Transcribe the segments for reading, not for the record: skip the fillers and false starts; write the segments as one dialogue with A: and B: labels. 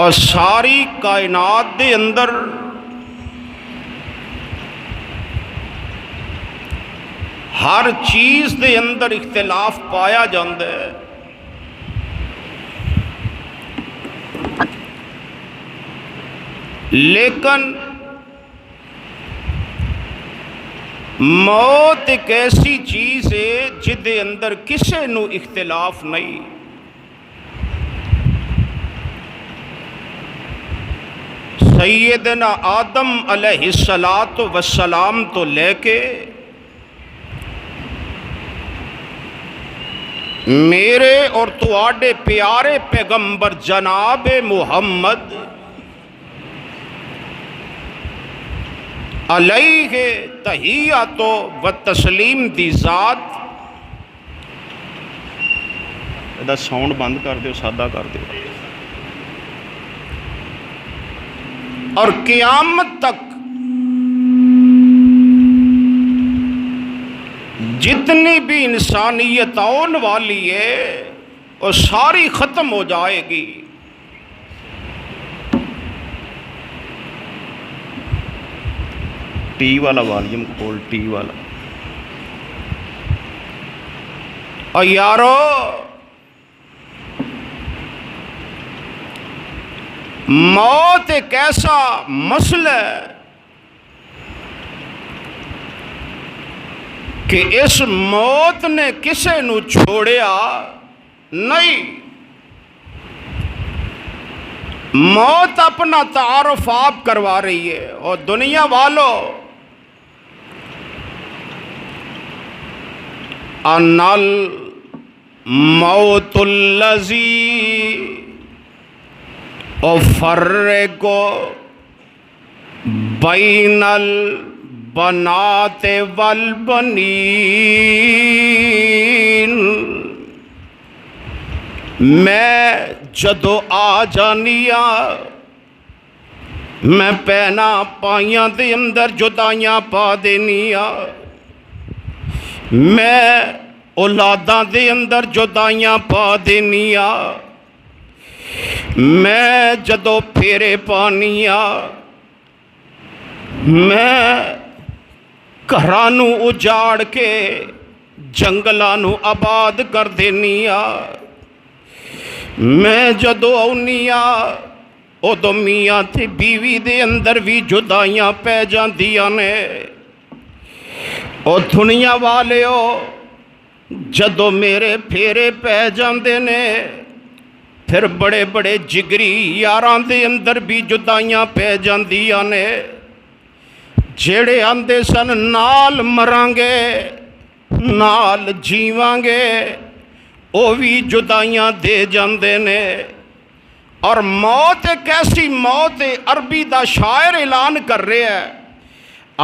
A: اور ساری کائنات دے اندر ہر چیز دے اندر اختلاف پایا جاندہ ہے، لیکن موت ایک ایسی چیز ہے جدے اندر کسے نو اختلاف نہیں۔ سیدنا آدم علیہ السلام تو لے کے میرے اور تواڈے پیارے پیغمبر جناب محمد علیہ تحیات و تسلیم دی ذات۔ دا ساؤنڈ بند کر دیو، سادہ کر دیو۔ اور قیامت تک جتنی بھی انسانیت آنے والی ہے وہ ساری ختم ہو جائے گی۔ ٹی والا والیوم کھول، ٹی والا۔ اور یارو موت ایک ایسا مسئلہ ہے کہ اس موت نے کسے نو چھوڑیا نہیں۔ موت اپنا تعارف آپ کروا رہی ہے، اور دنیا والوں انل موت الذی افرق بین البنات والبنین۔ میں جدو آ جانیا میں پہنا پائیاں دے اندر جدائیاں پا دینیا، میں اولاداں دے اندر جدائیاں پا دینیا، میں جدو پھیرے پانیا میں گھرانو اجاڑ کے جنگلانو آباد کر دینیا، میں جدو آؤنیا ادو میاں تے بیوی دے اندر بھی جدائیاں پہ جاندیاں نے۔ او دنیا والے ہو جدو میرے پھیرے پہ جاندے نے پھر بڑے بڑے جگری یاران دے اندر بھی جدائیاں پہ جاندیاں نے۔ جیڑے آندے سن نال مرانگے نال جیوانگے او بھی جدائیاں دے جاندے نے۔ اور موت ایک ایسی موت عربی دا شاعر اعلان کر رہے ہے،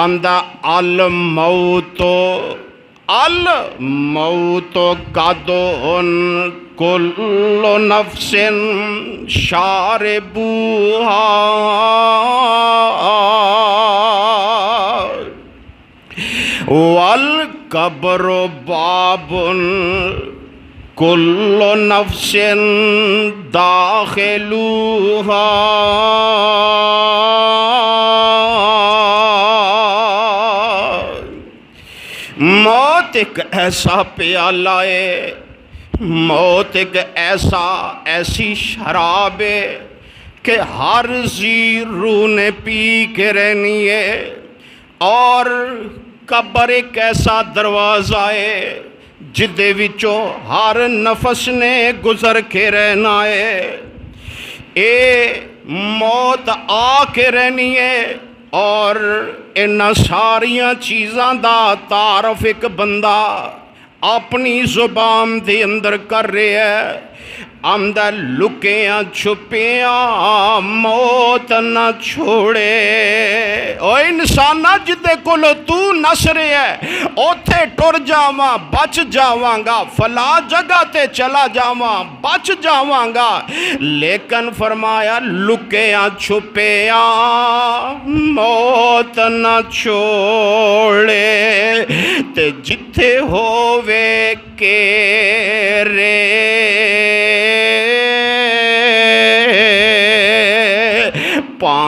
A: آندہ الموت قدون کل نفس شاربوہا والقبر باب کل نفس داخلوہا۔ موت ایک ایسا پیالہ ہے، موت ایک ایسی شراب ہے کہ ہر زی روح نے پی کے رہنی ہے، اور قبر ایک ایسا دروازہ ہے جدے وچوں ہر نفس نے گزر کے رہنا ہے۔ اے موت آ کے رہنی ہے، اور انہاں ساریاں چیزاں دا تعارف ایک بندہ اپنی زبان دے اندر کر رہے ہے۔ آمدہ لکیاں چھپیاں موت نہ چھوڑے۔ او انسانہ جدے کولو تو نسرے ہے اوتھے ٹر جاواں بچ جاواں گا، فلا جگہ تے چلا جاواں بچ جاواں گا، لیکن فرمایا لکیاں چھپیاں موت نہ چھوڑے، تے جتھے ہووے کے رے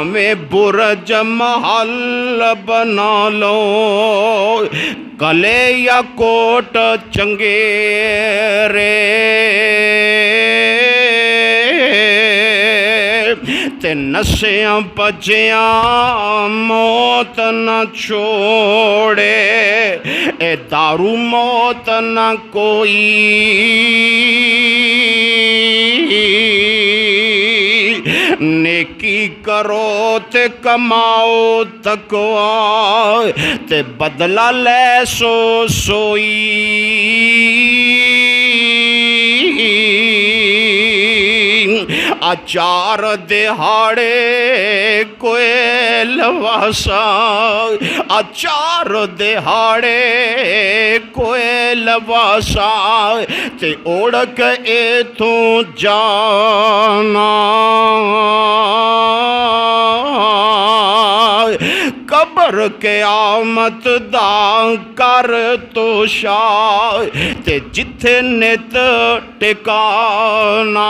A: بھاویں برج محل بنا لو کلے یا کوٹ چنگیرے تے نسیاں پجیاں موت نہ چھوڑے اے دارو موت نہ کوئی نیکی کرو تے کماؤ تقوی تے بدلہ لے سو سوئی اچار دہاڑے کوئی لواسا اچار دہاڑے کوئی لواسا تے اوڑک ایتھوں جانا قبر قیامت دا کر تو شاہ تے جتھے نت ٹکانا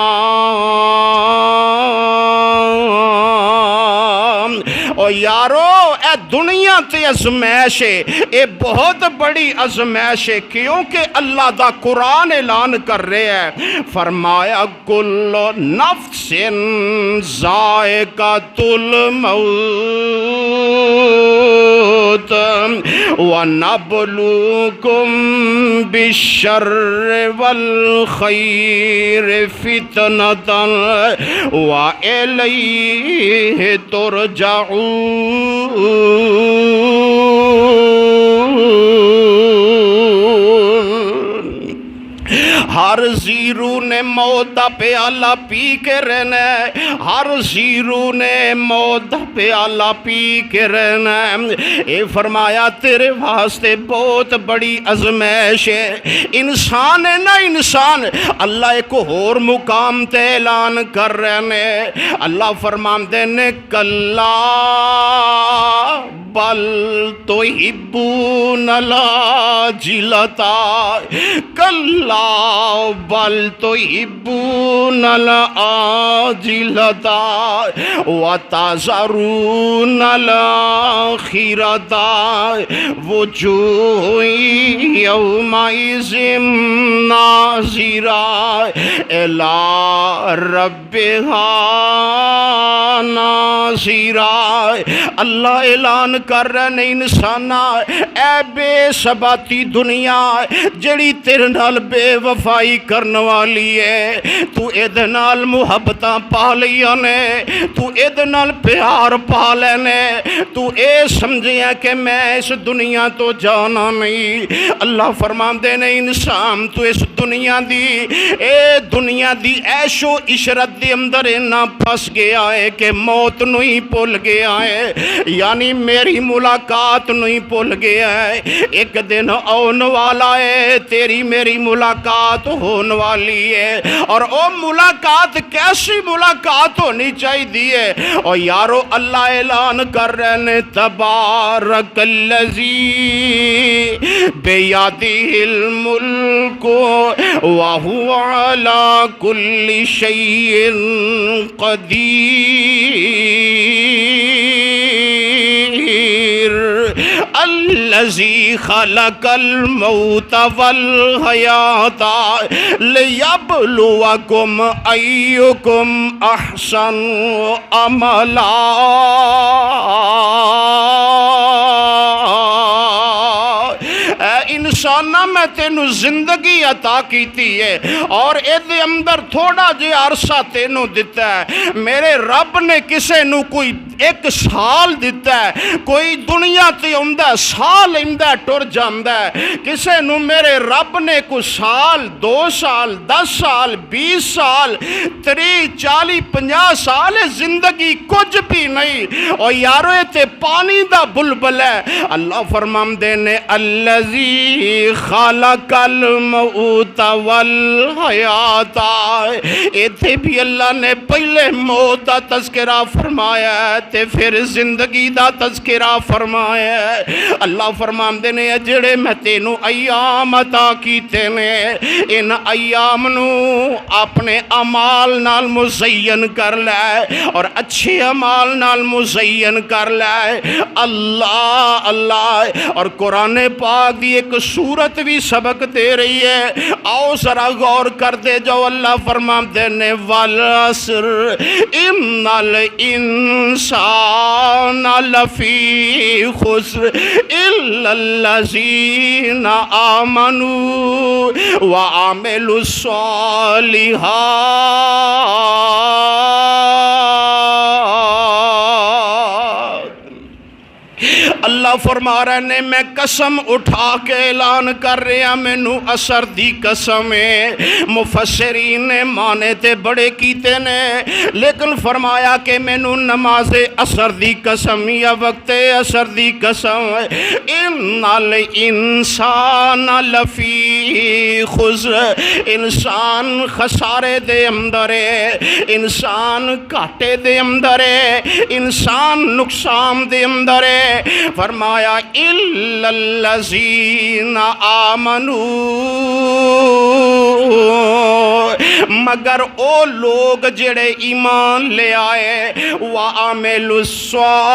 A: او یارو اے دنیا تے ازمائش ہے اے بہت بڑی ازمائش ہے کیونکہ اللہ دا قرآن اعلان کر رہے ہیں فرمایا کل نفس ذائقۃ الموت وَنَبْلُوكُمْ بِالشَّرِّ وَالْخَيْرِ فِتْنَةً وَإِلَيْهِ تُرْجَعُونَ ہر زیرو نے موت دا پیالہ پی کے رہنا ہے ہر زیرو نے موت دا پیالہ پی کے رہنا ہے اے فرمایا تیرے واسطے بہت بڑی ازمائش ہے انسان ہے نا انسان اللہ ایک اور مقام تے اعلان کر رہنے اللہ فرماندے نے کلا بل تحبون العاجلۃ کلا بل تحبون العاجلۃ وتذرون الآخرۃ وجوہ یومئذ ناظرہ الی ربہا ناظرہ اللہ اعلان کر رہے ہیں انسانا اے بے ثباتی دنیا جڑی تیرے نال بے وفائی کرن والی ہے تو ایدے نال محبتاں پا لیاں نے تو ایدے نال پیار پا لینے تو اے سمجھے کہ میں اس دنیا تو جانا نہیں اللہ فرماندے نے انسان تو اس دنیا دی عیش و عشرت دے اندر نہ پھس گیا ہے کہ موت نہیں بھول گیا ہے یعنی میری ملاقات نہیں بھول گیا ہے ایک دن آن والا ہے تیری میری ملاقات ہون والی ہے اور او ملاقات کیسی ملاقات ہونی چاہیے اور یارو اللہ اعلان کر رہے ہیں تبارک الذی بیدہ الملک وہو علی کل شیء قدیر الذی خلق الموت والحیات لیبلوکم ایکم احسن عملا انسانا میں تینو زندگی عطا کیتی ہے اور ایدے اندر تھوڑا جے عرصہ تینو دیتا ہے میرے رب نے کسے نو کوئی ایک سال دیتا ہے کوئی دنیا تے اندہ سال اندہ ٹر جاندہ ہے کسے نو میرے رب نے کوئی سال 2 سال 10 سال 20 سال 30 40 50 سال زندگی کچھ بھی نہیں اور یارو تے پانی دا بلبل ہے اللہ فرماندے نے الذی خلق الموت والحیات ایتھے بھی اللہ نے پہلے موت دا تذکرہ فرمایا ہے تے پھر زندگی دا تذکرہ فرمایا ہے۔ اللہ فرماندے نے جڑے میں تینوں ایام عطا کیتے نے ان ایام نو اپنے اعمال نال مزین کر لے اور اچھے اعمال نال مزین کر لے۔ اللہ اللہ، اور قرآن پاک دی ایک سورت بھی سبق دے رہی ہے، آؤ ذرا غور کر دے جو اللہ فرماتے نے والعصر ان الانسان لفی خسر الا الذین آمنوا وعملوا الصالحات۔ اللہ فرما رہے نے میں قسم اٹھا کے اعلان کر رہا مینوں اثر دی قسم ہے۔ مفسرین نے مانے تے بڑے کیتے نے لیکن فرمایا کہ مینوں نماز اثر دی قسم یا وقت اثر دی قسم ہے۔ ان الانسان لفی خسر، انسان خسارے دے اندر ہے، انسان گھاٹے دے اندر ہے، انسان نقصان دے اندر ہے۔ فرمایا الا الذین آمنوا، مگر او لوگ جڑے ایمان لے آئے، وعملوا الصالحات،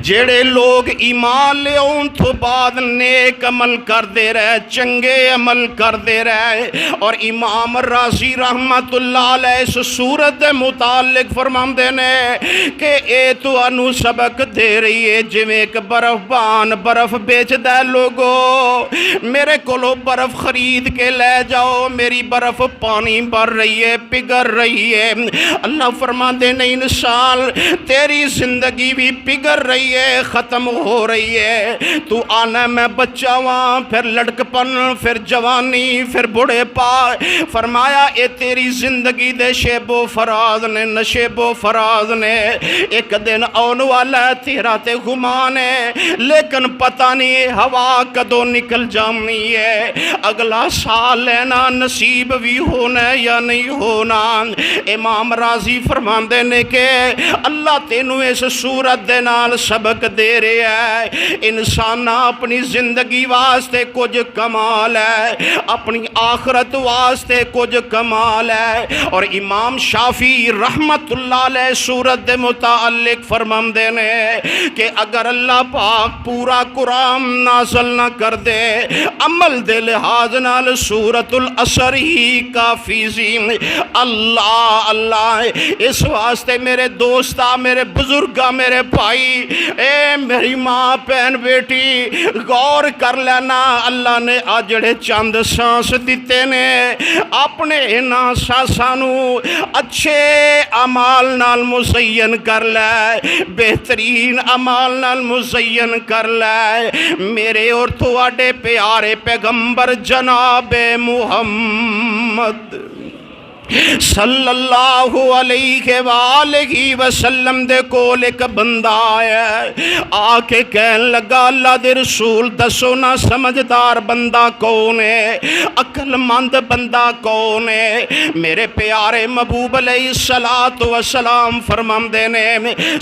A: جڑے لوگ ایمان لے ان تو بعد نیک عمل کر دے رہے، چنگے عمل کر دے رہے۔ اور امام رازی رحمت اللہ علیہ اس سورت متعلق فرماندے نے کہ اے تو انو سبق دے رہی ہے جویں ایک برف بان برف بیچ دے لوگو، میرے کولو برف خرید کے لے جاؤ، میری برف پانی بھر رہی ہے، پگھل رہی ہے۔ اللہ فرماندے نے انسان تیری زندگی بھی پگھل رہی ہے، ختم ہو رہی ہے، تو آنا میں بچہ ہاں، پھر لڑکپن، پھر جوانی، پھر بڑھے پا۔ فرمایا اے تیری زندگی دے شیب و فراز نے، نشیب و فراز نے، ایک دن آن والا ہے تیرا تے گمان ہے، لیکن پتہ نہیں ہوا کدوں نکل جانی ہے، اگلا سال لینا نصیب بھی ہونا یا نہیں ہونا۔ امام راضی فرماندے نے کہ اللہ تینوں اس صورت دے نال سبق دے رہے ہیں، انسان اپنی زندگی واسطے کچھ کمال ہے، اپنی آخرت واسطے کچھ کمال ہے۔ اور امام شافعی رحمت اللہ علیہ سورت دے متعلق فرماندے نے کہ اگر اللہ پاک پورا قرآن نازل نہ کر دے، عمل دے لحاظ نال سورت العصر ہی کافی سی۔ اللہ اللہ، اس واسطے میرے دوستا، میرے بزرگا، میرے بھائی، اے میری ماں بہن بیٹی، غور کر لینا اللہ نے آجڑے چند سانس دیتے نے، اپنے انہاں سانسانو اچھے عمال نال مزین کر لے، بہترین عمال نال مزین کر لے۔ میرے اور تواڈے پیارے پیغمبر جناب محمد صلی اللہ علیہ وآلہ وسلم دے کول ایک بندہ آیا، آ کے کہن لگا اللہ دے رسول دسو نا سمجھدار بندہ کون ہے، عقل مند بندہ کون ہے؟ میرے پیارے محبوب علیہ السلام فرماندے نے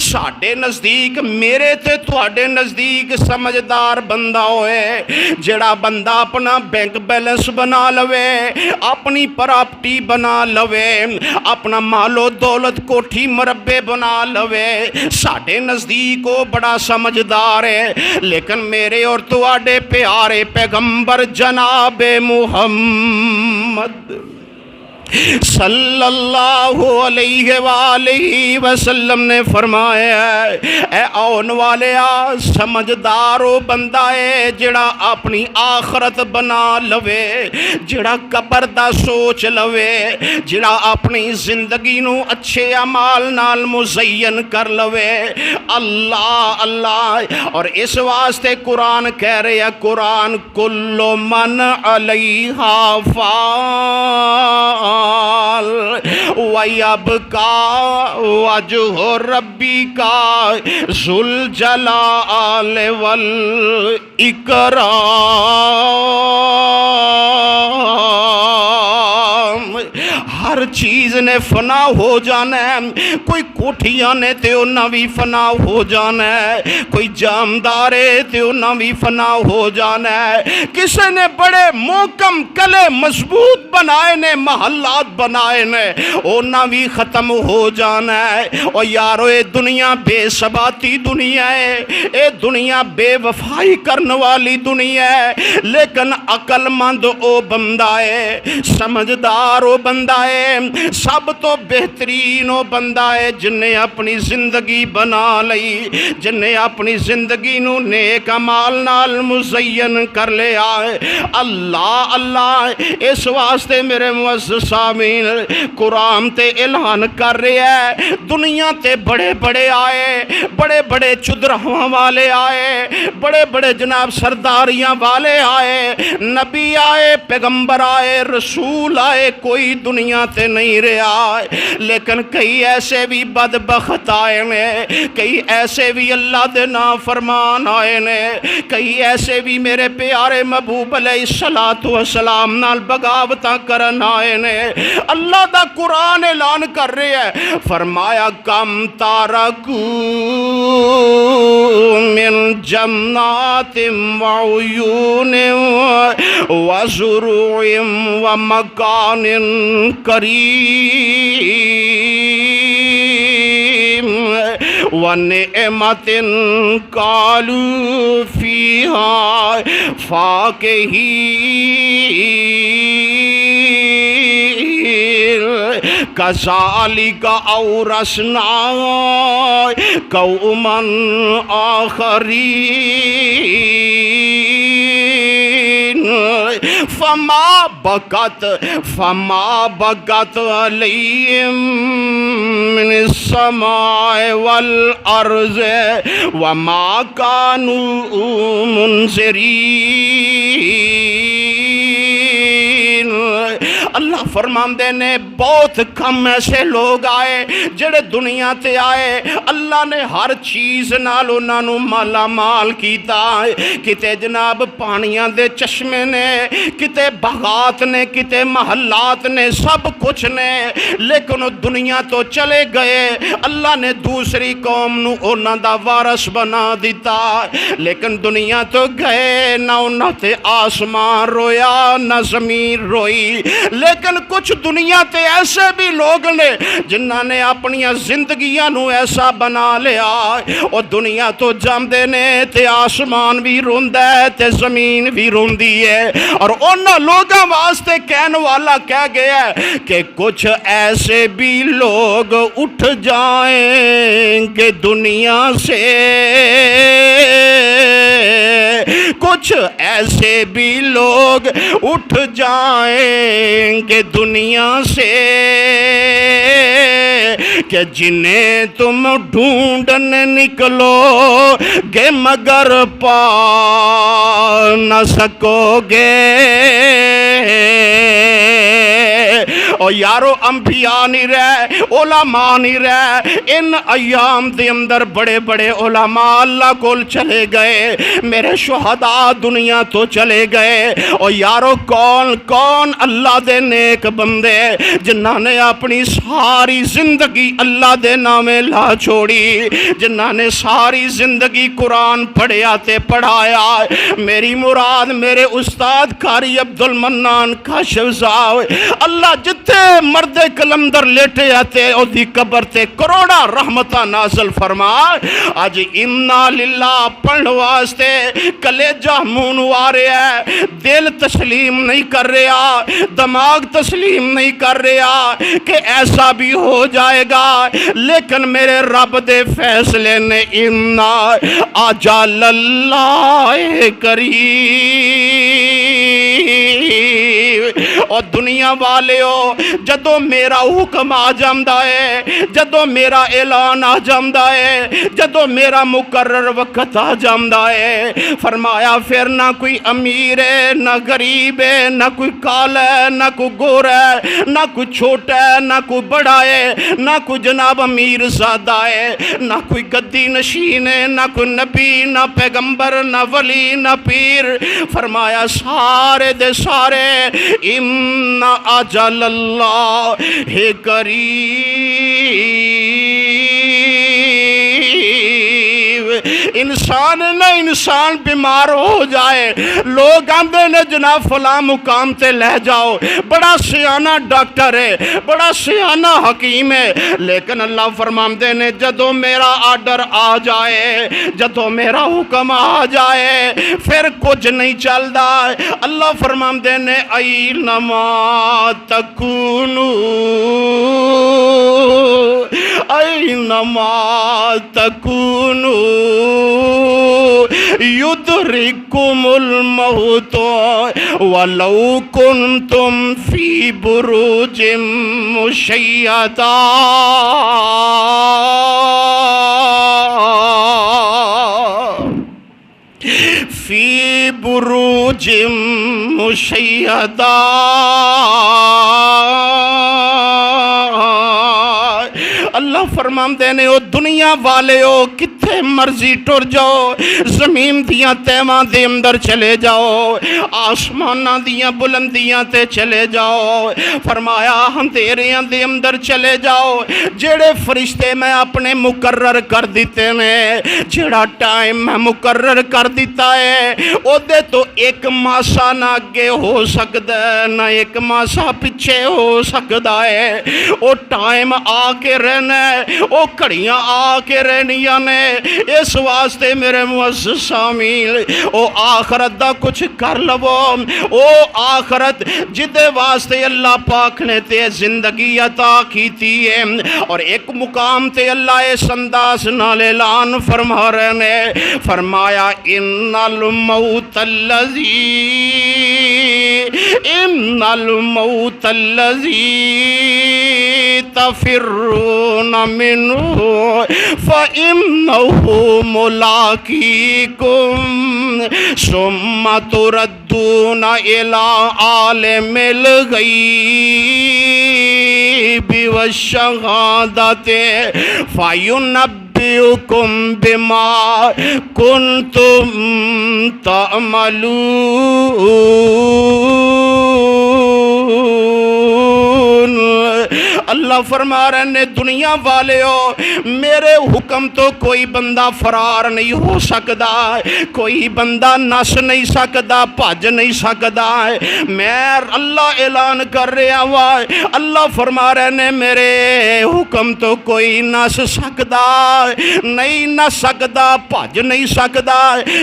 A: ساڈے نزدیک، میرے تے تواڈے نزدیک سمجھدار بندہ ہوئے جڑا بندہ اپنا بینک بیلنس بنا لوے، اپنی پراپرٹی بنا لوے، اپنا مال و دولت کوٹھی مربے بنا لوے، ساڈے نزدیک وہ بڑا سمجھدار ہے۔ لیکن میرے اور تواڈے پیارے پیغمبر جناب محمد صلی اللہ علیہ وآلہ وسلم نے فرمایا اے آن والیا سمجھدار وہ بندہ ہے جڑا اپنی آخرت بنا لوے، جڑا قبر دا سوچ لوے، جڑا اپنی زندگی نو اچھے اعمال نال مزین کر لوے۔ اللہ اللہ، اور اس واسطے قرآن کہہ رہے ہیں، قرآن کل من علیہا فان وَيَبْقَى وَجْهُ رَبِّكَ ذُو الْجَلَالِ وَالْإِكْرَامِ۔ چیز نے فنا ہو جانا ہے، کوئی کوٹھیاں نے تے انہاں بھی فنا ہو جانا ہے، کوئی جامدار ہے تے انہاں بھی فنا ہو جانا ہے، کسے نے بڑے محکم کلے مضبوط بنائے نے، محلات بنائے نے، انہاں بھی ختم ہو جانا ہے۔ اور یارو اے دنیا بے ثباتی دنیا ہے، اے دنیا بے وفائی کرنے والی دنیا ہے، لیکن عقل مند او بندہ ہے، سمجھدار او بندہ ہے، سب تو بہترین او بندہ ہے جن نے اپنی زندگی بنا لئی، جن نے اپنی زندگی نو نیک اعمال نال مزین کر لیا ہے۔ اللہ اللہ، اس واسطے میرے معزز سامعین قرآن تے اعلان کر رہا ہے، دنیا تے بڑے بڑے آئے، بڑے بڑے چدرہواں والے آئے، بڑے بڑے جناب سرداریاں والے آئے، نبی آئے، پیغمبر آئے، رسول آئے، کوئی دنیا تے نہیں رہا، لیکن کئی ایسے بھی بدبخت آئے نے، کئی ایسے بھی اللہ دے نافرمان آئے نے، کئی ایسے بھی میرے پیارے محبوب علیہ السلام نال بغاوتاں کرن آئے نے۔ اللہ دا قرآن اعلان کر رہے ہیں، فرمایا کم تارکو من جنات وعیون وزروع ومکان کریم ونعمت قالوا فیہا فاکہین کذالک اورثناہا قوما آخرین فما بقت علیہم من السماء والارض وما كانوا منذرین۔ اللہ فرماندے نے بہت کم ایسے لوگ آئے جڑے دنیا تے آئے، اللہ نے ہر چیز نال انہاں نوں مالا مال کیتا، کتے جناب پانیاں دے چشمے نے، کتے باغات نے، کتے محلات نے، سب کچھ نے، لیکن وہ دنیا تو چلے گئے، اللہ نے دوسری قوم نوں انہاں دا وارث بنا دیتا، لیکن دنیا تو گئے، نہ انہاں تے آسمان رویا نہ زمین روئی، لیکن کچھ دنیا تے ایسے بھی لوگ نے جنہاں نے اپنی زندگیاں نو ایسا بنا لیا، اور دنیا تو جاندے نے تے آسمان بھی روندا ہے تے زمین بھی روندی ہے، اور انہاں لوگاں واسطے کہنے والا کہہ گیا ہے کہ کچھ ایسے بھی لوگ اٹھ جائیں گے دنیا سے، کچھ ایسے بھی لوگ اٹھ جائیں گے دنیا سے کہ جنہیں تم ڈھونڈن نکلو گے مگر پا نہ سکو گے۔ اور یارو انبیاء نہیں رہے، علماء نہیں رہے، ان ایام دے اندر بڑے بڑے علماء اللہ کول چلے گئے، میرے شہداء دنیا تو چلے گئے، اور یارو کون کون اللہ دے نیک بندے جنہاں نے اپنی ساری زندگی اللہ دے نامے لا چھوڑی، جنہاں نے ساری زندگی قرآن پڑھیا تے پڑھایا۔ میری مراد میرے استاد قاری عبد المنان کاشف صاحب، اللہ جتنے مرد کلندر لیٹے آتے او دی قبر تے کروڑا رحمتہ نازل فرما، آج انا للہ پڑھنے واسطے کلیجہ مون وارے ہے، دل تسلیم نہیں کر رہا، دماغ تسلیم نہیں کر رہا کہ ایسا بھی ہو جائے گا، لیکن میرے رب دے فیصلے نے انا اجل اللہ قریب۔ اور دنیا والے ہو، جدو میرا حکم آ جاندہ ہے، جدو میرا اعلان آ جاندہ ہے، جدو میرا مقرر وقت آ جاندہ ہے، فرمایا پھر نہ کوئی امیر ہے نہ غریب ہے، نہ کوئی کالا ہے نہ کوئی گورا ہے، نہ کوئی چھوٹا ہے نہ کوئی بڑا ہے، نہ کوئی جناب امیر زادہ ہے، نہ کوئی گدی نشین ہے، نہ کوئی نبی نہ پیغمبر نہ ولی نہ پیر، فرمایا سارے دے سارے ان اجل اللہ قریب۔ انسان نہ انسان بیمار ہو جائے، لوگ آندے نے جناب فلاں مقام تے لے جاؤ، بڑا سیانہ ڈاکٹر ہے، بڑا سیانہ حکیم ہے، لیکن اللہ فرماندے نے جدوں میرا آرڈر آ جائے، جدوں میرا حکم آ جائے پھر کچھ نہیں چلدا۔ اللہ فرماندے نے اینما تکونو اینما تکونو یدرککم الموت ولو کنتم فی بروج مشیدہ۔ فی بروج مشیدہ۔ اللہ فرماندے نے او دنیا والے ہو کتھے مرضی ٹر جاؤ، زمین دیاں تیواں دے اندر چلے جاؤ، آسماناں دیاں بلندیاں تے چلے جاؤ، فرمایا اندھیریاں دے اندر چلے جاؤ، جڑے فرشتے میں اپنے مقرر کر دیتے نے، جڑا ٹائم میں مقرر کر دیتا ہے او دے تو ایک ماسا نہ اگے ہو سکتا ہے نہ ایک ماسا پیچھے ہو سکتا ہے۔ او ٹائم آ کے رہنا ہے، او کڑیاں آ کے رہنیاں نے، اس واسطے میرے معزز سامعین او آخرت دا کچھ کر لو۔ او آخرت جدے واسطے اللہ پاک نے تے زندگی عطا کیتی ہے، اور ایک مقام تے اللہ اس انداز نال اعلان فرما رہے نے، فرمایا ان الموت الذی تفرون منہ فإنہ ملاقیکم ثم تردون الی عالم الغیب والشہادۃ فینبئکم بما کنتم تعملون۔ اللہ فرما رہے نے دنیا والے ہو میرے حکم تو کوئی بندہ فرار نہیں ہو سکتا، کوئی بندہ نس نہیں سکتا، بھج نہیں سکتا، میں اللہ اعلان کر رہا ہوا، اللہ فرما رہے نے میرے حکم تو کوئی نس سکتا نہیں، نس سکتا، بھج نہیں سکتا،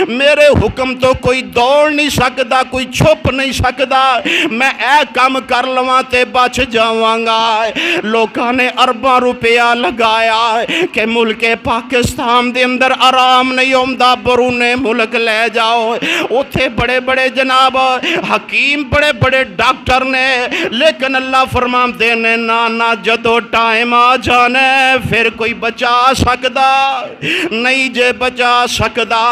A: میرے حکم تو کوئی دوڑ نہیں سکتا، کوئی چھپ نہیں سکتا، میں اے کام کر لواں تے بچ جاواں گا۔ لوکاں نے ارباں روپیہ لگایا کہ ملک پاکستان دے اندر آرام نہیں ہوندا، برون ملک لے جاؤ، اتھے بڑے بڑے جناب حکیم بڑے بڑے ڈاکٹر نے، لیکن اللہ فرماندے نے نہ جدو ٹائم آ جانے پھر کوئی بچا سکدا نہیں، جے بچا سکدا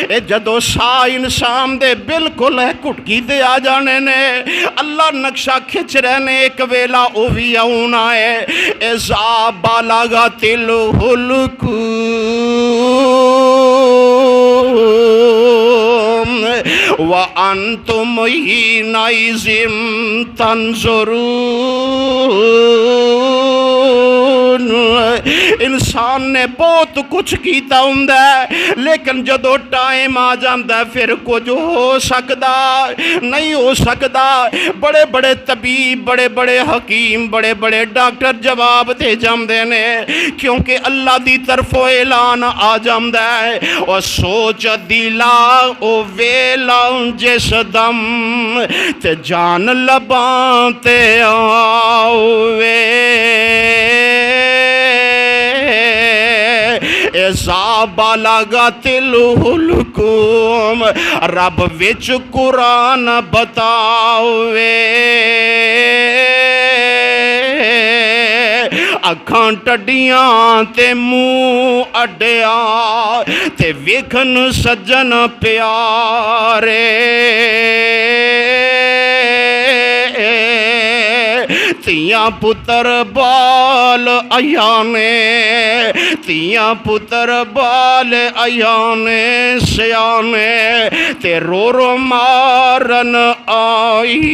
A: اے جدو سا انسان دے بالکل کٹکی دے آ جانے نے، اللہ نقشہ کھچ رہے نے ایک ویلا او بھی آنا ہے۔ اذا بلغت الحلقوم وانتم حینئذ تنظرون۔ انسان نے بہت کچھ کیتا ہوندا ہے، لیکن جدو ٹائم آ جاندا ہے پھر کچھ ہو سکدا نہیں ہو سکدا۔ بڑے بڑے طبیب، بڑے بڑے حکیم، بڑے بڑے ڈاکٹر جواب دے جاندے نے، کیونکہ اللہ دی طرفوں اعلان آ جاندا ہے، اور سوچ دلا او ویلا جس دم تے جان لباں تے آوے۔ اذا بلغت الحلقوم رب وچ قرآن بتاوے، اکھاں ٹڈیاں تے منہ اڈیا تے ویکھن سجن پیارے، تیاں ਧੀਆਂ ਪੁੱਤਰ ਬਾਲ ਆਇਆ ਨੇ, ਧੀਆਂ ਪੁੱਤਰ ਬਾਲ ਆਇਆ ਨੇ, ਸਿਆਣੇ ਤੇ ਰੋ ਰੋ ਮਾਰਨ ਆਈ।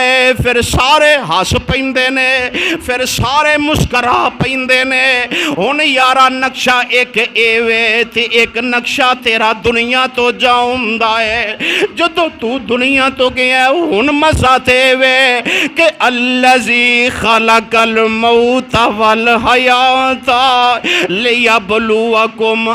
A: ਏ ਫਿਰ ਸਾਰੇ ਹੱਸ ਪੈਂਦੇ ਨੇ, ਫਿਰ ਸਾਰੇ ਮੁਸਕਰਾ ਪੈਂਦੇ ਨੇ। ਹੁਣ ਯਾਰਾ ਨਕਸ਼ਾ ਇੱਕ ਏਵੇ ਤੇ ਇੱਕ ਨਕਸ਼ਾ ਤੇਰਾ ਦੁਨੀਆ ਤੋਂ ਜਾਉਂਦਾ ਏ। ਜਦੋਂ ਤੂੰ ਦੁਨੀਆ ਤੋਂ ਗਿਆ ਹੁਣ ਮਜ਼ਾ ਤੇ ਵੇ ਕਿ ਅੱਲਜ਼ੀ ਖਲਕਲ ਮੌਤ ਵਲ ਹਯਾਤ ਲਿਯਬਲੂਵਕੁਮ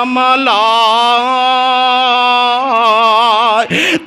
A: ਅਮਲਾ।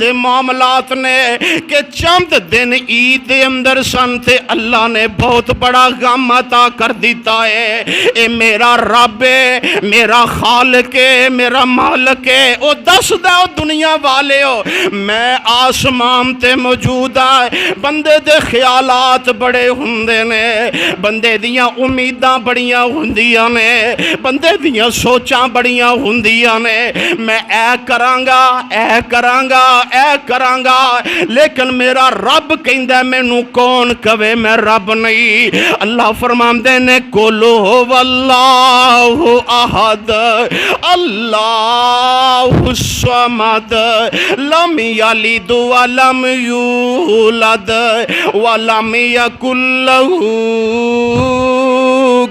A: دے معاملات نے کہ چند دن عید دے اندر سن تے اللہ نے بہت بڑا غم عطا کر دیتا ہے. اے میرا رب ہے، میرا خالق ہے، میرا مالک ہے. او دس دے او دنیا والے ہو میں آسمان تے موجود ہے. بندے دے خیالات بڑے ہوندے نے، بندے دیاں امیداں بڑیاں ہوندیاں نے، بندے دیاں سوچاں بڑیاں ہوندیاں نے. میں اے کرانگا اے کرانگا اے کرانگا، لیکن میرا رب کہندا مینوں کون کہے میں رب نہیں. اللہ فرماندے نے قل هو اللہ احد اللہ الصمد لم یلد ولم یولد ولم یکن له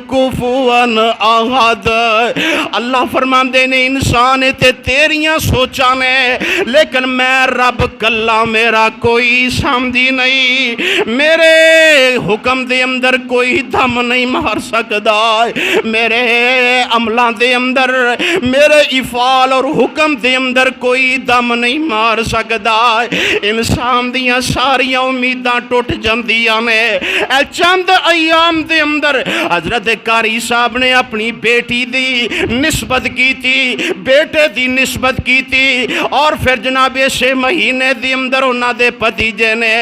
A: کفوا احد. اللہ فرماندے نے انسان تے تیریاں سوچاں نے، لیکن میں رب کلا میرا کوئی سامدھی نہیں. میرے حکم دے اندر کوئی دم نہیں مار سکدا، میرے عملاں دے اندر میرے افعال اور حکم دے اندر کوئی دم نہیں مار سکدا. انسان دیاں ساریاں امیداں ٹوٹ جاندیاں نے. اے چند ایام دے اندر حضرت قاری صاحب نے اپنی بیٹی دی نسبت کی تھی، بیٹے دی نسبت کی تھی، اور پھر جناب اسے مہینے دی اندر انہاں دے بھتیجے نے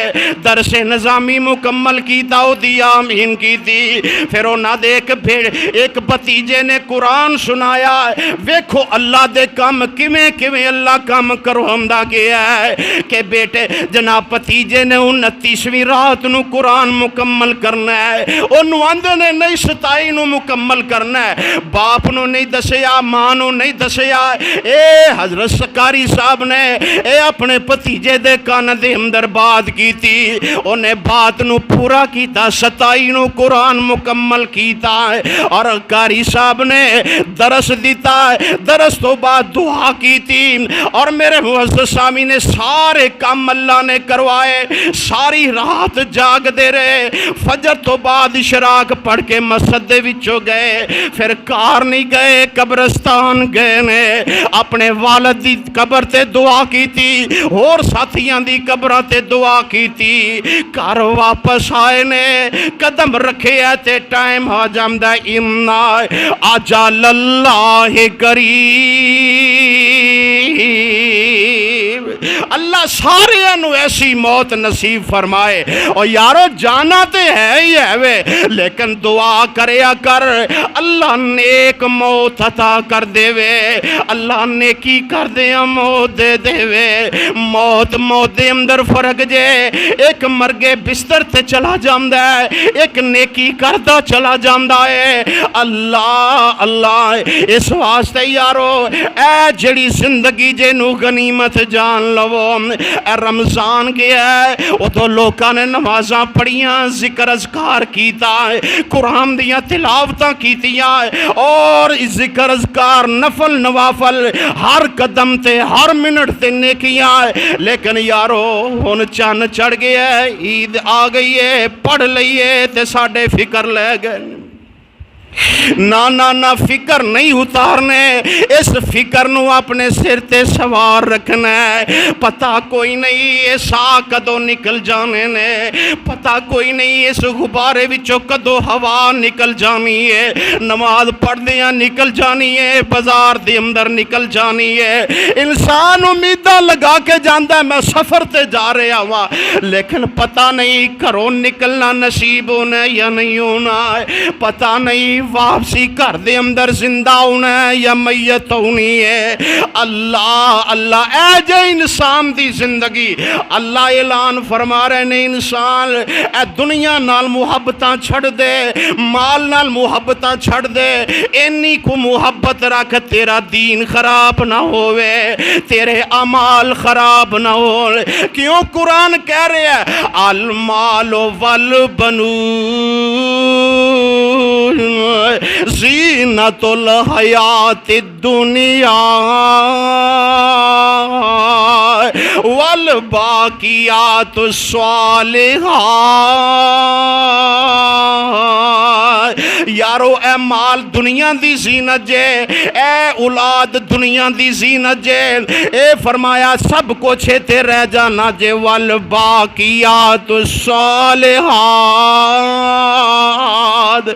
A: درس نظامی مکمل کیتا او دی آمین کی تھی. پھر انہاں دے ایک بھتیجے نے قرآن سنایا. ویکھو اللہ دے کام کیویں کیویں اللہ کام کرواوندا گیا ہے کہ بیٹے جناب بھتیجے نے 29ویں رات نو قرآن مکمل کرنا ہے. انہوں آندے نے نہیں 27 نو مکمل کرنا ہے. باپ نو نہیں دسیا، ماں نو نہیں دسیا. اے حضرت قاری صاحب نے اے اپنے بھتیجے دے کان دے اندر بات کی تھی. انہیں بات نو پورا کیتا، 27 نو قرآن مکمل کیتا ہے. اور قاری صاحب نے درس دیتا ہے، درس تو بعد دعا کی تھی. اور میرے معزز سامعین نے سارے کام اللہ نے کروائے. ساری رات جاگ دے رہے، فجر تو بعد اشراق پڑھ کے مسجد دے وچوں گئے. پھر کار نہیں گئے، قبرستان گئے نے. اپنے والد دی قبر تے دعا کی تھی، اور ساتھیاں دی قبرہ تے دعا کی تھی. گھر واپس آئے نے، قدم رکھے ہے تے ٹائم آ جامدہ امنا اجل اللہ قریب. اللہ سارے انو ایسی موت نصیب فرمائے. اور یارو جانا تے ہے ہی ہے وے، لیکن دعا کریا کر اللہ نیک موت عطا کر دے وے. اللہ نیکی کر دے موت دے دے وے. موت دے اندر فرق جے. ایک مرگے بستر تے چلا جاندہ ہے، ایک نیکی کردہ چلا جاندہ ہے. اللہ اللہ اس واسطے یارو اے جڑی زندگی جنو غنیمت جان لو. اے رمضان گیا ہے، وہ تو لوکاں نے نمازاں پڑھیاں، ذکر اذکار کیتا ہے، قرآن دیاں تلاوتاں کیتیاں، اور ذکر اذکار نفل نوافل ہر قدم تے ہر منٹ تے نیکیاں. لیکن یارو ہن چن چڑھ گیا ہے، عید آ گئی ہے، پڑھ لئیے تے ساڈے فکر لے گئے. نہ فکر نہیں اتارنے. اس فکر نو اپنے سر تے سوار رکھنا ہے. پتہ کوئی نہیں یہ سا کدو نکل جانے نے، پتہ کوئی نہیں اس غبارے وچوں کدو ہوا نکل جانی ہے. نماز پڑھ دیاں نکل جانی ہے، بازار دے اندر نکل جانی ہے. انسان امیداں لگا کے جاندا ہے میں سفر تے جا رہا ہوا، لیکن پتہ نہیں گھروں نکلنا نصیب ہونا یا نہیں ہونا ہے. پتہ نہیں واپسی گھر دے اندر زندہ ہونا ہے یا میت ہونی ہے. اللہ اللہ اے جے انسان دی زندگی. اللہ اعلان فرما رہے نے انسان اے دنیا نال محبتاں چھڑ دے، مال نال محبتاں چھڑ دے. اینی کو محبت رکھ تیرا دین خراب نہ ہوئے، تیرے اعمال خراب نہ ہو. کیوں قرآن کہہ رہے ہیں المال والبنون زینۃ الحیات الدنیا والباقیات الصالحات۔ یارو اے مال دنیا دی زینت جے، اے اولاد دنیا دی زینت جے، اے فرمایا سب کچھ تے رہ جانا جے، والباقیات الصالحات،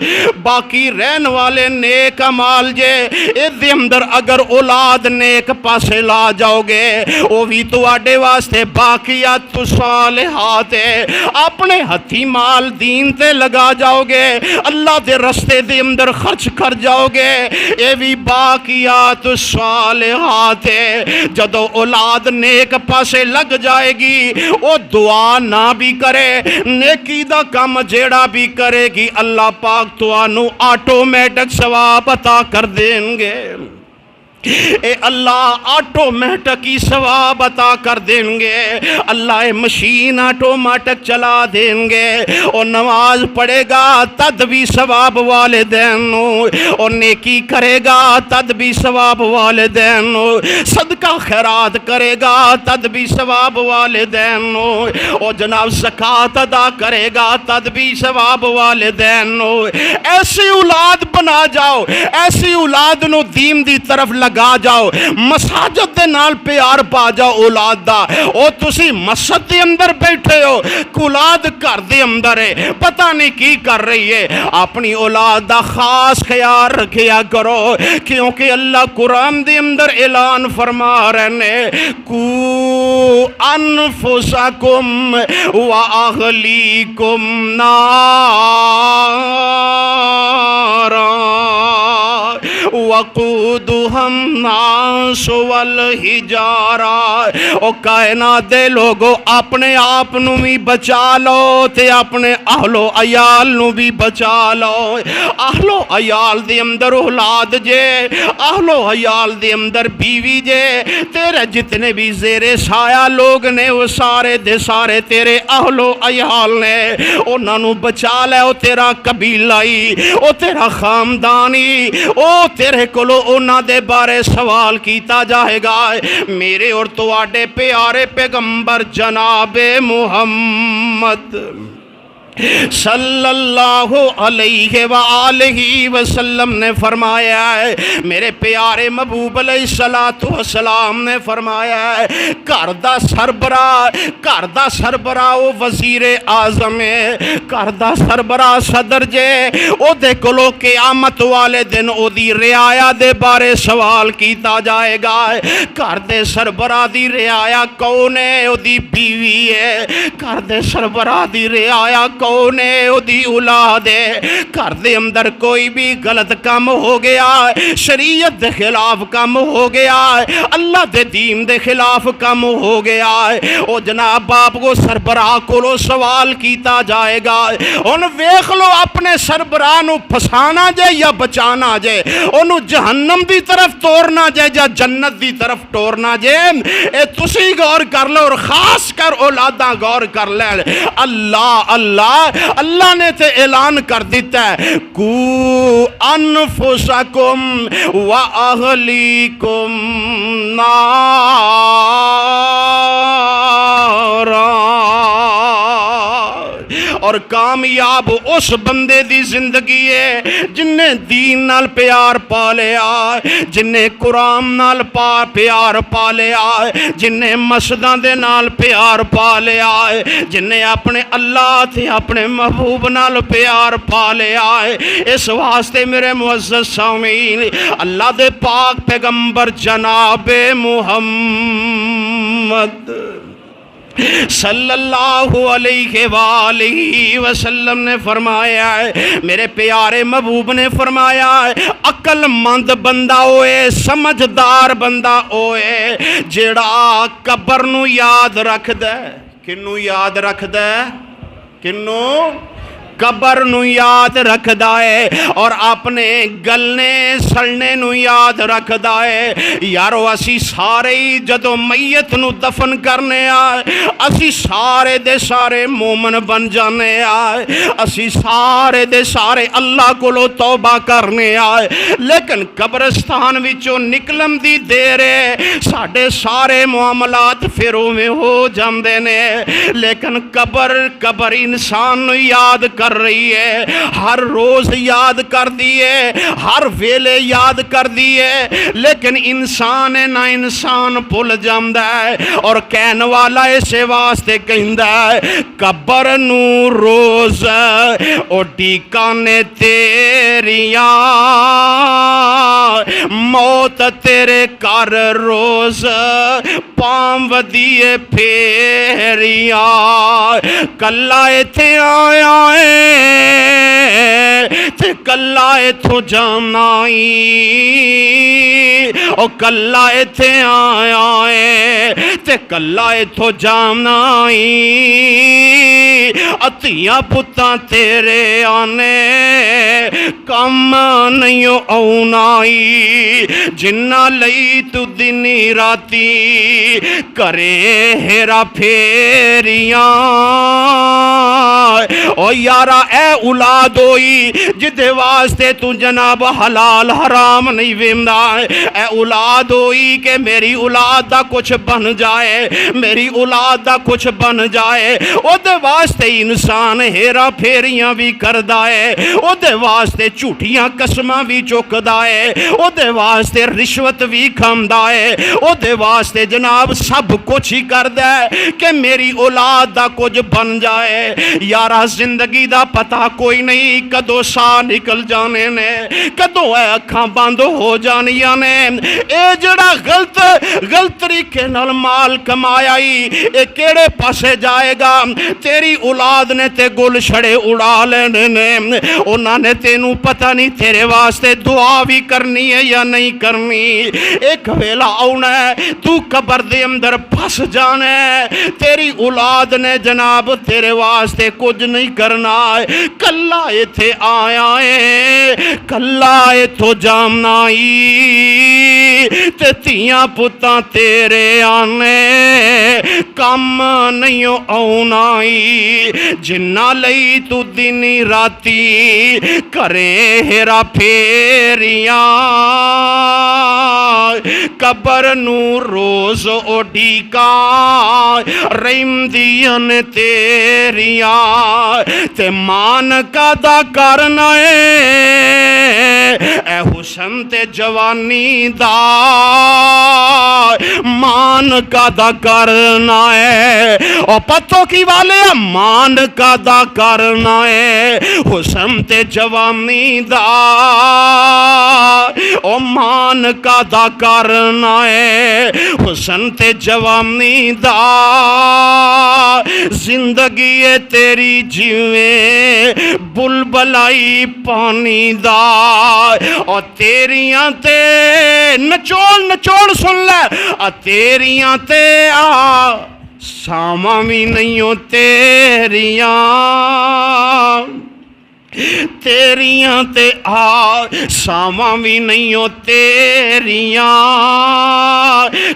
A: باقی رہن والے نیک مال جے، اے دے اندر اگر اولاد نیک پاسے لا جاؤ گے وہ بھی تواڈے واسطے باقیات صالحات ہے۔ اپنے ہتھی مال دین تے لگا جاؤ گے، اللہ دے رستے دے اندر خرچ کر جاؤ گے، یہ بھی باقیات صالحات ہے۔ جدو اولاد نیک پاسے لگ جائے گی وہ دعا نہ بھی کرے، نیکی دا کام جیڑا بھی کرے گی، اللہ پاک توانو آٹومیٹک ثواب عطا کر دیں گے۔ اے اللہ آٹومیٹک ہی ثواب عطا کر دیں گے، اللہ مشین آٹومیٹک چلا دیں گے۔ اور نماز پڑھے گا تد بھی ثواب والدین، اور نیکی کرے گا تد بھی ثواب والدین، صدقہ خیرات کرے گا تد بھی ثواب والدین، اور جناب زکوٰۃ ادا کرے گا تد بھی ثواب والدین۔ ایسی اولاد بنا جاؤ، ایسی اولاد نو دین دی طرف لگا جاؤ، مساجد دے نال پیار پا جاؤ اولاد دا۔ او تسی مسجد دے اندر بیٹھے ہو، اولاد گھر دے اندر ہے، پتہ نہیں کی کر رہی ہے، اپنی اولاد دا خاص خیال رکھیا کرو، کیونکہ اللہ قرآن دے اندر اعلان فرما رہے ہیں، کو انفسکم واہلیکم نارا وقودها الناس والحجارہ۔ او کائنات دے لوگو اپنے آپ نو بھی بچا لو تے اپنے اہل و عیال نو بھی بچا لو۔ اہل و عیال دے اندر اولاد جے، اہل و عیال دے اندر بیوی جے، تیرے جتنے بھی زیر سایہ لوگ نے وہ سارے دے سارے تیرے اہل و عیال نے، انہاں نو بچا لے، او تیرا قبیلائی، او تیرا خاندانی، او تیرے کولو انہاں دے بارے سوال کیتا جائے گا۔ میرے اور تواڈے پیارے پیغمبر جناب محمد صلی اللہ علیہ وآلہ وسلم نے فرمایا ہے، میرے پیارے محبوب علیہ السلام نے فرمایا ہے، گھر دا سربراہ وہ وزیر اعظم ہے، گھر دا سربراہ صدر جے، او دے کولو قیامت والے دن او دی رعایا دے بارے سوال کیتا جائے گا۔ گھر دے سربراہ دی رعایا کون ہے؟ او دی بیوی ہے۔ گھر دے سربراہ دی رعایا کون ہے؟ او دی اولاد ہے۔ گھر دے اندر کوئی بھی غلط کام ہو گیا، شریعت دے خلاف کام ہو گیا، اللہ دے دین دے خلاف کام ہو گیا، او جناب باپ کو سربراہ کو سوال کیتا جائے گا۔ ان ویکھ لو اپنے سربراہ نو پھسانا جے یا بچانا جے، انو جہنم دی طرف توڑنا جے یا جنت دی طرف ٹورنا جے، اے تسی غور کر لو، اور خاص کر اولاداں غور کر لیں۔ اللہ نے تے اعلان کر دیتا ہے، کو انفسکم و اہلیکم نارا۔ اور کامیاب اس بندے دی زندگی ہے جن نے دین نال پیار پا لیا، جن نے قرآن نال پیار پا لیا، جن نے مسجداں دے نال پیار پا لیا، جن نے اپنے اللہ تے اپنے محبوب نال پیار پا لیا۔ اس واسطے میرے معزز سامعین، اللہ دے پاک پیغمبر جناب محمد صلی اللہ علیہ وآلہ وسلم نے فرمایا ہے، میرے پیارے محبوب نے فرمایا ہے، عقل مند بندہ ہوئے، سمجھدار بندہ ہوئے، جیڑا قبر نو یاد رکھ دے۔ کنو یاد رکھ دے؟ کنو؟ قبر نو یاد رکھدا ہے اور اپنے گلنے سڑنے نو یاد رکھدا ہے۔ یارو اسی سارے ہی جدو میت نو دفن کرنے آئے اسی سارے دے سارے مومن بن جانے آئے، اسی سارے دے سارے اللہ کو توبہ کرنے آئے، لیکن قبرستان وچوں نکلن دی دیر ہے ساڈے سارے معاملات پھر اوویں ہو جاندے نے، لیکن قبر انسان نو یاد کر رہی ہے، ہر روز یاد کر دیے، ہر ویلے یاد کر دیے، لیکن انسان ہے نہ انسان بھول جاندا ہے۔ اور کہن والا اسے واسطے کہندا ہے قبر نو روز اڈیکانے تیریاں، موت تیرے کر روز پام ودیے پھیریاں، کلا ایتھے آیا ہے تے کلا ایتھوں جانا او کلا ایتھے آیا ہے تے کلا ایتھوں جانا اتیاں پتاں تیرے آنے کم نہیں آؤنائی، جنہ لئی تو دنی راتی کرے ہیرا پھیریاں۔ او یارا اے اولاد ہوئی جدے واسطے تو جناب حلال حرام نہیں ویندا، اے اولاد ہوئی کہ میری اولاد دا کچھ بن جائے، میری اولاد دا کچھ بن جائے، او دے واسطے انسان ہیرا پھیریاں بھی کردا ہے، او دے واسطے جھوٹیاں قسماں بھی چکدا ہے، او دے واسطے رشوت بھی کھاندا ہے، او دے واسطے جناب سب کچھ ہی کردا ہے کہ میری اولاد دا کچھ بن جائے۔ یارا زندگی دا پتہ کوئی نہیں کدو سا نکل جانے نے، کدو اے اکھاں بند ہو جانیاں نے، اے جڑا غلط طریقے نال مال کمایا ہی اے کیڑے پاسے جائے گا؟ تیری اولاد نے تے گل چھڑے اڑا لینے نے، انہاں نے تینوں پتہ نہیں تیرے واسطے دعا بھی کرنی ہے یا نہیں کرنی۔ ایک ویلا آنا ہے تو قبر دے اندر پھس جانا ہے، تیری اولاد نے جناب تیرے واسطے کچھ نہیں کرنا ہے، کلا ایتھے آیا ہے کلا ایتھو جامنا ہی تے تیاں پتاں تیرے آنے کم نہیں آؤنا ہی، جنہ لئی تو دنی راتی کرے ہیرا پھیریاں، قبر نو روز اڈیکاں رہندیاں نے تیریاں، تے مان کا دا کرنا اے حسن تے جوانی دا، مان کا دا کرنا ہے او پتوں کی والے مان کا دا کرنا ہے حسن تے جوانی دا، او مان کا دا کرنا ہے حسن تے جوانی دا، زندگی ہے تیری جیویں بلبلائی پانی دا، اور تیریاں تے نچوڑ سن لے، تیریاں تے ساواں بھی نہیں ہو تیریاں، تیریاں تے ساواں بھی نہیں ہو تیریاں،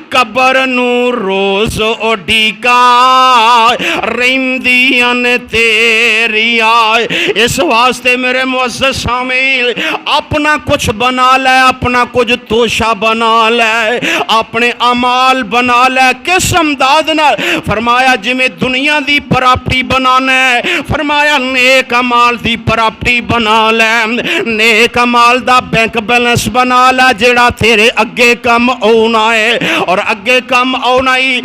A: قبر نو روز اڈیکاں رہندیاں نے تیریاں۔ اس واسطے میرے معزز سامعین اپنا کچھ بنا لے، اپنا کچھ توشہ بنا لے، اپنے اعمال بنا لے، کس امداد نال؟ فرمایا جویں دنیا دی پراپرٹی بنانا ہے، فرمایا نیک اعمال دی پراپرٹی بنا لے، نیک اعمال دا بینک بیلنس بنا لے جیڑا تیرے اگے کم آنا ہے، اور اگے کم آنا ہی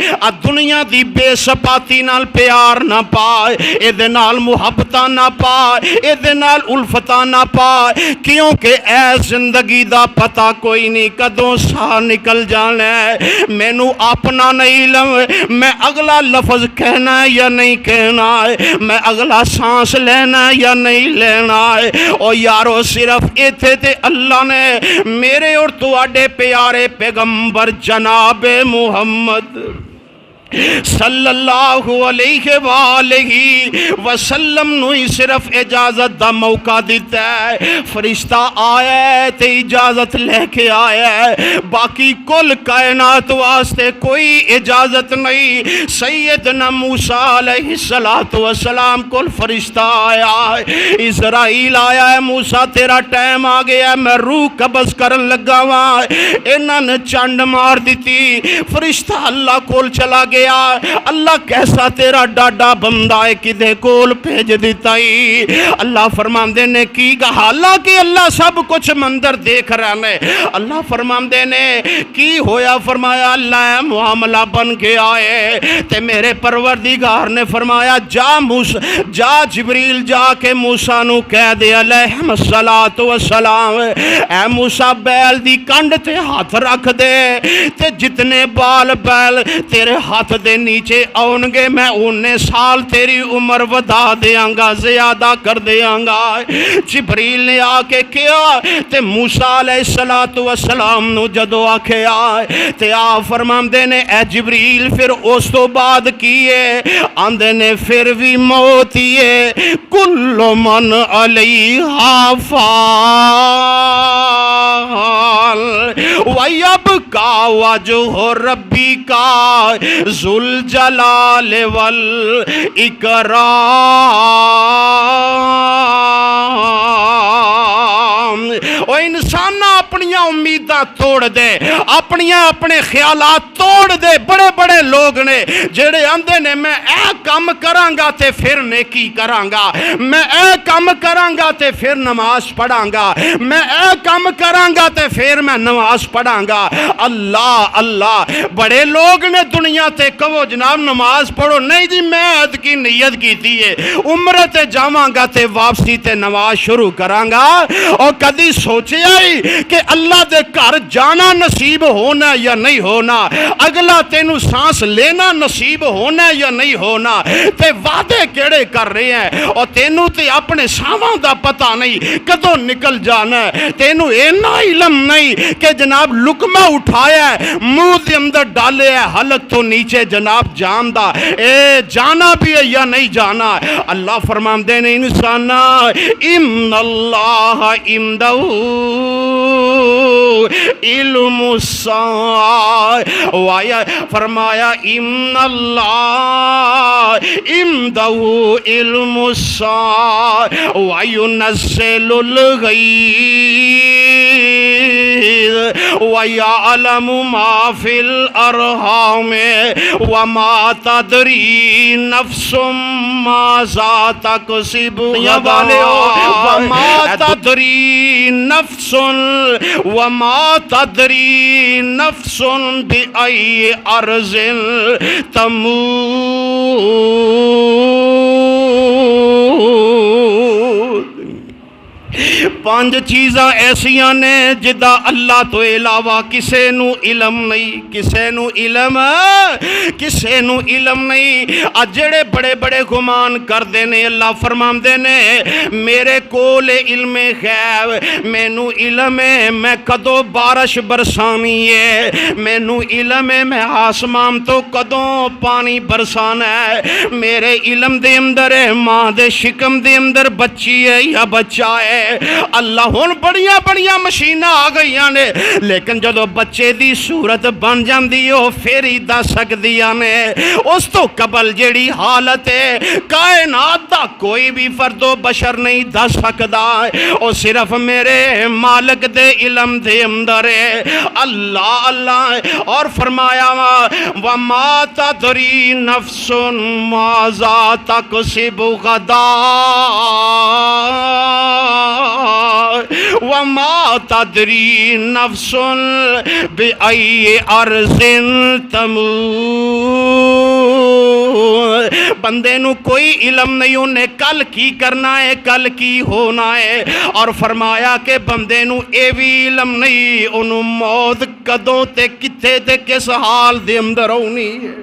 A: دنیا دی بے سپاتی نال پیار نہ پائے، اے دے نال محبتاں نہ پائے، اے دے نال الفتاں نہ پائے، کیونکہ اے زندگی دا پتہ کوئی نہیں کدوں سا نکل جانا ہے۔ مینوں اپنا نہیں علم میں اگلا لفظ کہنا ہے یا نہیں کہنا ہے، میں اگلا سانس لینا ہے یا نہیں لینا ہے۔ او یارو صرف ایتھے تے اللہ نے میرے اور تواڈے پیارے پیغمبر جناب محمد صلی اللہ علیہ وآلہ وسلم نو ہی صرف اجازت دا موقع دیتا ہے، فرشتہ آیا ہے تے اجازت لے کے آیا ہے، باقی کل کائنات واسطے کوئی اجازت نہیں۔ سیدنا موسیٰ علیہ السلام کل فرشتہ آیا ہے، اسرائیل آیا ہے، موسیٰ تیرا ٹائم آ گیا ہے، میں روح قبض کرن لگا ہوا، انہاں نے چانڈ مار دیتی، فرشتہ اللہ کول چلا گیا، اللہ کیسا تیرا ڈاڈا بندہ ہے کدے کول بھیج دیتا ہی۔ اللہ فرماندے نے کی کہا، حالانکہ اللہ سب کچھ مندر دیکھ رہا ہے، اللہ فرماندے نے کی ہویا، فرمایا اللہ معاملہ بن کے آئے تے میرے پروردگار نے فرمایا جا جبریل جا کے موسیٰ نو کہہ دے علیہ السلام، اے موسیٰ بیل دی کنڈ تے ہاتھ رکھ دے تے جتنے بال بیل تیرے ہاتھ دے نیچے آن گے میں انہیں سال تیری عمر ودا دیاں گا، زیادہ کر دیاں گا۔ جبریل نے آ کے کیا تے موسیٰ علیہ السلام نو جدو آکھے آئے تے فرماندے نے اے جبریل پھر اس تو بعد کیے، آندے نے پھر بھی موت ہی کل من علیہا فان وَيَبْقَى وَجْهُ رَبِّكَ ذُو الْجَلَالِ وَالْإِكْرَامِ۔ او انسانہ اپنیاں امیداں توڑ دے، اپنے خیالات توڑ دے۔ بڑے بڑے لوگ نے جڑے آندے نے میں اے کام کراں گا تے پھر نیکی کراں گا، میں اے کام کراں گا تے پھر نماز پڑھاں گا، میں اے کام کراں گا تے پھر میں نماز پڑھاں گا۔ اللہ اللہ، بڑے لوگ نے دنیا تے کہو جناب نماز پڑھو، نہیں جی میں عید کی نیت کیتی ہے، عمرہ تے جاواں گا تے واپسی تے نماز شروع کراں گا۔ اور کدی سوچے آئی کہ اللہ دے گھر جانا نصیب ہونا یا نہیں ہونا، اگلا تینوں سانس لینا نصیب ہونا یا نہیں ہونا، تے وعدے کیڑے کر رہے ہیں، اور تینوں تے اپنے ساواں دا پتہ نہیں کدوں نکل جانا ہے، تینوں اینا علم نہیں کہ جناب لقمہ اٹھایا ہے منہ دے اندر ڈالے ہے حلق تو نیچے جناب جاندہ اے جانا بھی ہے یا نہیں جانا۔ اللہ فرماندے نے انسانا ان اللہ عندہ علم الساعہ، فرمایا ان اللہ عندہ علم الساعہ وینزل الغیث وَيَعْلَمُ مَا فِي الْأَرْحَامِ وَمَا تَدْرِي نَفْسٌ مَاذَا تَكْسِبُ غَدًا وَمَا تَدْرِي نَفْسٌ وَمَا تَدْرِي نَفْسٌ بِأَيِّ أَرْضٍ تَمُوتُ۔ پانچ چیزاں ایسیاں نے جدا اللہ تو علاوہ کسے نو علم نہیں، کسے نو علم نہیں۔ جڑے بڑے بڑے گمان کر دینے اللہ فرمان دینے میرے کول علم غیب، مینو علم ہے میں کدو بارش برسانی ہے، مینو علم ہے میں آسمان تو کدوں پانی برسانا ہے، میرے علم دے اندر ہے ماں دے شکم دے اندر بچی ہے یا بچہ ہے۔ اللہ ہن بڑیاں بڑیاں مشیناں آ گئیاں نے، لیکن جدو بچے دی صورت بن جاندی ہو پھر ہی دس سکدیاں نے۔ اس تو قبل جیڑی حالت ہے کائنات دا کوئی بھی فرد و بشر نہیں دس سکدا، او صرف میرے مالک دے علم دے اندر ہے۔ اللہ اللہ اور فرمایا وَمَا تَدْرِي نَفْسٌ مَاذَا تَكْسِبُ غَدًا وَمَا تَدْرِي نَفْسٌ بِأَيِّ أَرْضٍ تَمُوتُ۔ بندے نو کوئی علم نہیں انہیں کل کی کرنا ہے کل کی ہونا ہے، اور فرمایا کہ بندے نو اے بھی علم نہیں انہوں موت کدوں تے کتے تے کس حال دے اندر ہونی ہے۔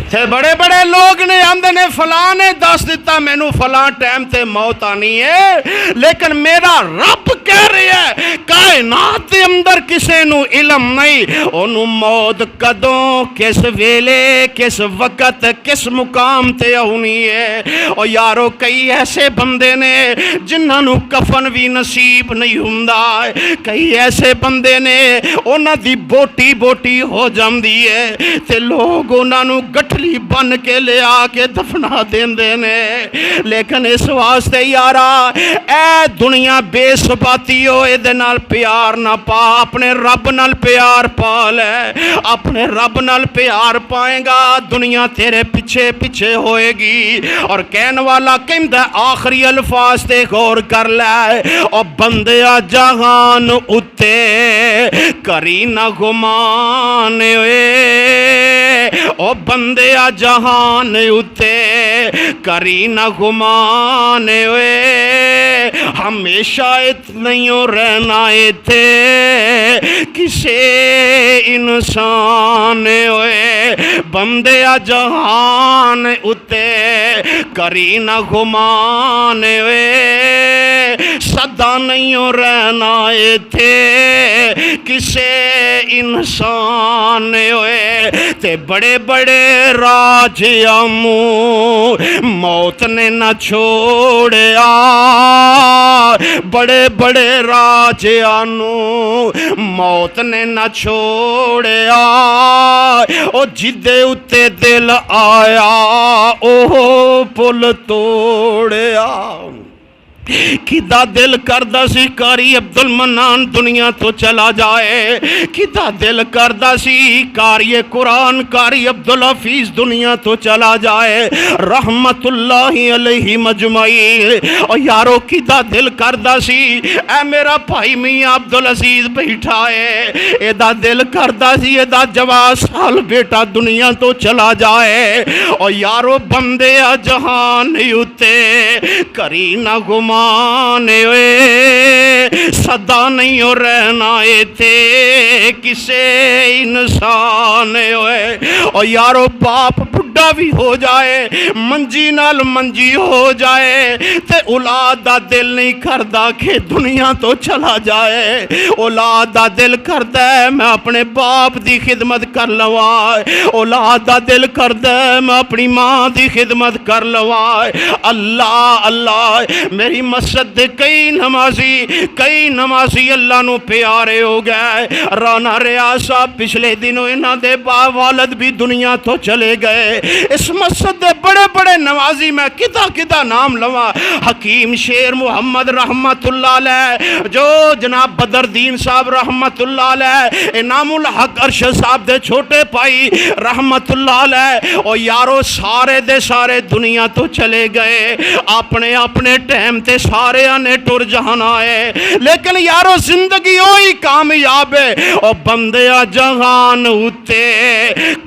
A: تھے بڑے بڑے لوگ نے آندے نے فلاں نے دس دیتا میں نو فلاں ٹائم تے موت آنی ہے، لیکن میرا رب کہہ رہی ہے کائنات دے اندر کسے نو علم نہیں انہوں موت کدوں کس ویلے کس وقت کس مقام تے آنی ہے۔ اور یارو کئی ایسے بندے نے جنہاں نو کفن بھی نصیب نہیں ہوندا، کئی ایسے بندے نے انہاں دی بوٹی بوٹی ہو جاندی ہے تے لوگ انہاں نو گٹھلی بن کے لے آ کے دفنا دیندے نے۔ لیکن اس واسطے یارا اے دنیا بے ثباتی ہو اے دے نال پیار نہ پا، اپنے رب نال پیار پا لے، اپنے رب نال پیار پائیں گا دنیا تیرے پیچھے پیچھے ہوئے گی۔ اور کہن والا کہندا آخری الفاظ تے غور کر لے، او بندیا جہان اتے کری نہ گمان ہوئے، او بندیا جہان اتے کری نہ گمان ہوئے، ہمیشہ اتنیوں رہنا تھے کسے انسان ہوئے، بندیا جہان اتے کری نہ گمان ہوئے، سدا نہیں رہنا تھے کسے انسان ہوئے۔ تے بڑے بڑے راجیاموں موت نے نہ چھوڑیا، بڑے بڑے راجیانوں موت نے نہ چھوڑیا، او جدے اتے دل آیا او پل توڑیا۔ کدا دل کردہ سی قاری عبدالمنان دنیا تو چلا جائے، کدا دل کردہ سی قاری قرآن قاری عبدالحفیظ دنیا تو چلا جائے رحمت اللہ علیہ مجمعین۔ اور یارو کدا دل کردہ سی اے میرا بھائی میاں عبدالعزیز بیٹھا ہے، ایدہ دل کردہ سی ایدہ جواز سال بیٹا دنیا تو چلا جائے۔ اور یارو بندے جہان اتے کری نہ گمان ہوئے، صدا نہیں ہو رہنا تھے کسے انسان ہوئے۔ اور یارو باپ بڑھا بھی ہو جائے، منجی نال منجی ہو جائے تے اولاد دا دل نہیں کردہ کہ دنیا تو چلا جائے، اولاد دا دل کردہ ہے میں اپنے باپ دی خدمت کر لوا، اولاد دا دل کردہ ہے میں اپنی ماں دی خدمت کر لوا۔ اللہ اللہ میری مسجد دے کئی نمازی اللہ نو پیارے ہو گئے۔ رانا ریاض صاحب پچھلے دنوں انہاں دے والد بھی دنیا تو چلے گئے۔ اس مسجد دے بڑے بڑے نوازی میں کدا نام لوا، حکیم شیر محمد رحمت اللہ علیہ، جو جناب بدر دین صاحب رحمت اللہ علیہ، انعام الحق ارشد صاحب دے چھوٹے پائی رحمت اللہ علیہ۔ اور یارو سارے دے سارے دنیا تو چلے گئے، اپنے اپنے ٹائم تے سارے آنے ٹر جہانا ہے، لیکن یارو زندگی ہوئی کامیاب ہے۔ اور بندیا جہان ہوتے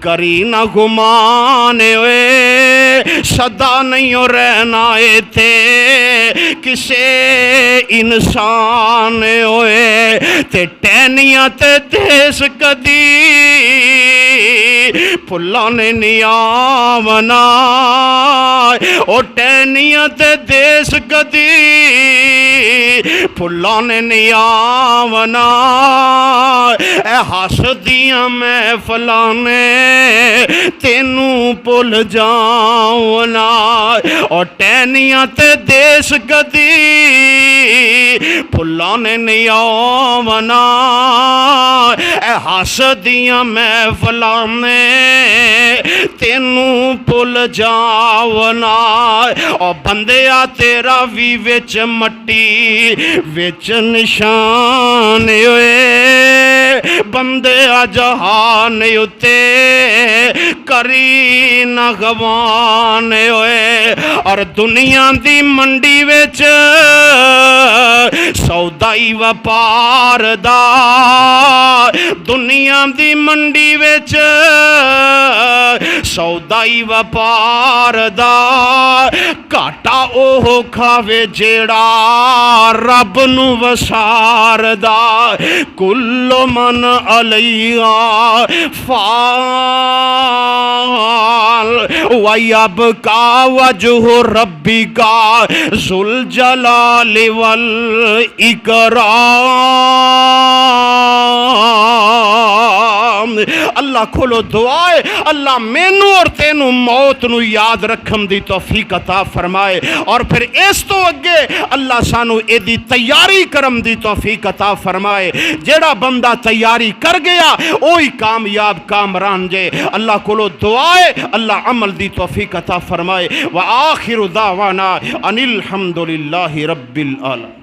A: کری نہ گمان ہوئے، صدا نہیں ہو رہنا تھے کسے انسان ہوئے۔ تے ٹینیاں تے دیس کدی پھلانے نیامنا، او ٹینیاں تے دیس کدی پھلانے نیامنا، اے ہس دیاں میں فلانے تینوں پل جاؤنا۔ اور ٹینیاں تے دیس کدی پھلانے نیامنا، اے ہس دیاں میں فلانے تینوں پل جاؤنا۔ اور بندیا تیرا بھی وچ مٹی وچ نشان ہوئے، بندیا جہان اتے کری نہ گمان ہوئے۔ اور دنیا دی منڈی وچ سودائی وپار دا، دنیا دی منڈی وچ سودائی وپار دا، گھاٹا اوہ کھاوے جیڑا رب نو وسار دا۔ کل من علیہا فان ویبقا وجہ ربکا ذو الجلال والاکرام۔ کھولو دعا ہے اللہ مینوں اور تینوں موت نو یاد رکھن دی توفیق عطا فرمائے، اور پھر اس تو اگے اللہ سانو اے دی تیاری کرم دی توفیق عطا فرمائے۔ جیڑا بندہ تیاری کر گیا وہی کامیاب کامران جے۔ اللہ کولو دعا ہے اللہ عمل دی توفیق عطا فرمائے۔ وآخر دعوانا ان الحمد للہ رب العالمین۔